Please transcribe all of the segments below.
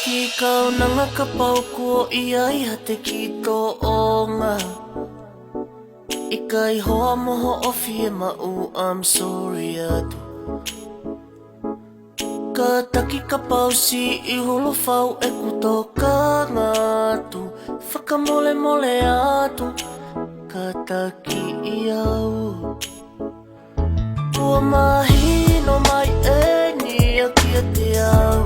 ki kau nanga ka pau kua iai ha te ki tō onga I kai hoa moho ofi e mau I'm sorry atu Ka taki ka pau si I holo fau e kuto ka ngatu Whakamole mole atu Ka taki I au Kua mahi no mai e ni a kia te au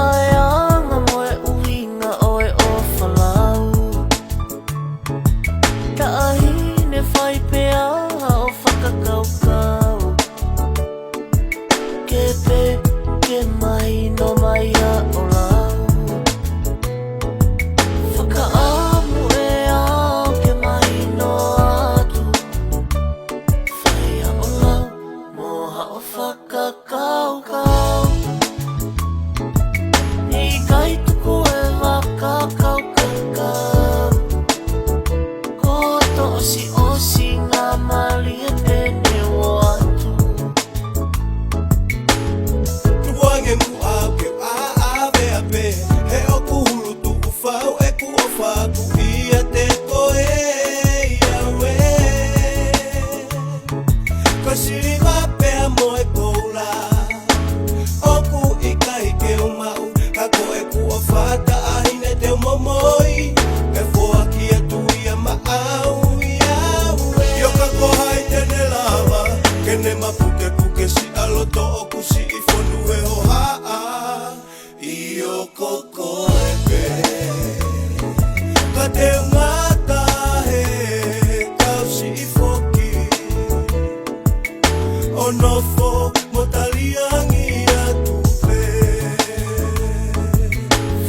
Ai anga moe uhinga oe o whalau Ta ahi ne whai pea o whakakaukau Ke pe ke mai no mai a o lau Whakaamu e ao ke mai no atu Whai a o lau moha o whakakaukau Kai tuku e waka kau kakau Ko to osi ngā mali e pene o atu Tuange mu au ke ave ape He oku hulu tu ufau e ku ofaku Ia te koe iawe Ko siri mapea moe koula Oku I kai ke umau Kako e kua whata ahine te momoi E fua ki atu ia maau iawe Ioka ko hai tene lava Kene mapute kuke si aloto oku si I whonu e ho haa Ioko ko e pe Ka te ngata he Kau si I foki Onofo mo taliangi atu pe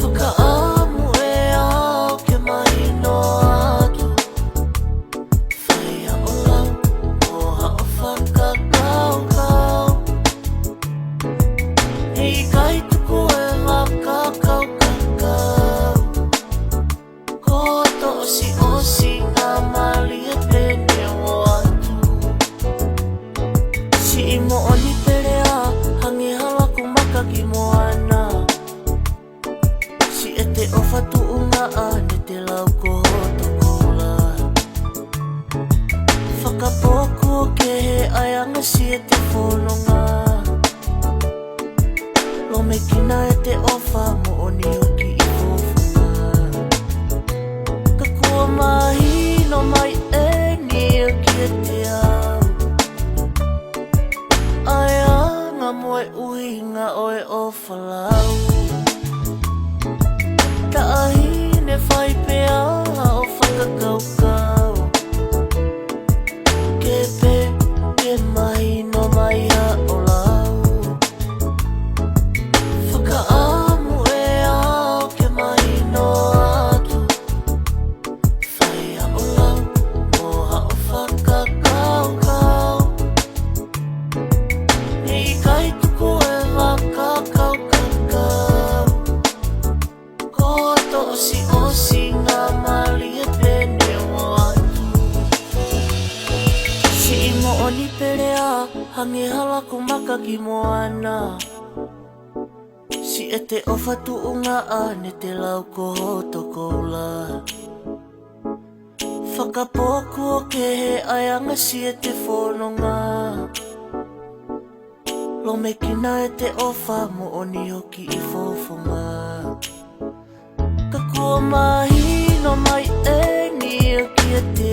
Whakaamu e ao ke mai no atu Whai a o lau moha o whakakaukau Hei kai tuku e waka kau kakau Ko to osi ngā mali e pene o atu Si I mo oni perea hangi hala ku maka ki moana Si e te ofatu unga a ne te lau ko hoto kola Whakapoku o ke he aianga si e te wholonga Lo me kina e te ofa mo oni hoki I fofunga Ka kua mahi no mai e ni a kia te au Ai anga moe uhinga oe o whalau Ta ahi ne whai pea o whakakaukau Ke pe ke mai no mai a o lau Whakaamu e ao ke mai no atu Whai a o lau moha o whakakaukau Hei kai tuku e waka kau kakau Ko to osi ngā mali e pene o atu Si I mo oni perea hangi hala ku maka ki moana Si e te ofatu unga a ne te lau ko hoto koula Whakapoku o ke he aianga si e te whanonga Lo me kina e te ofa mo oni hoki I fofonga Ka kua mahi no mai e ni a kia te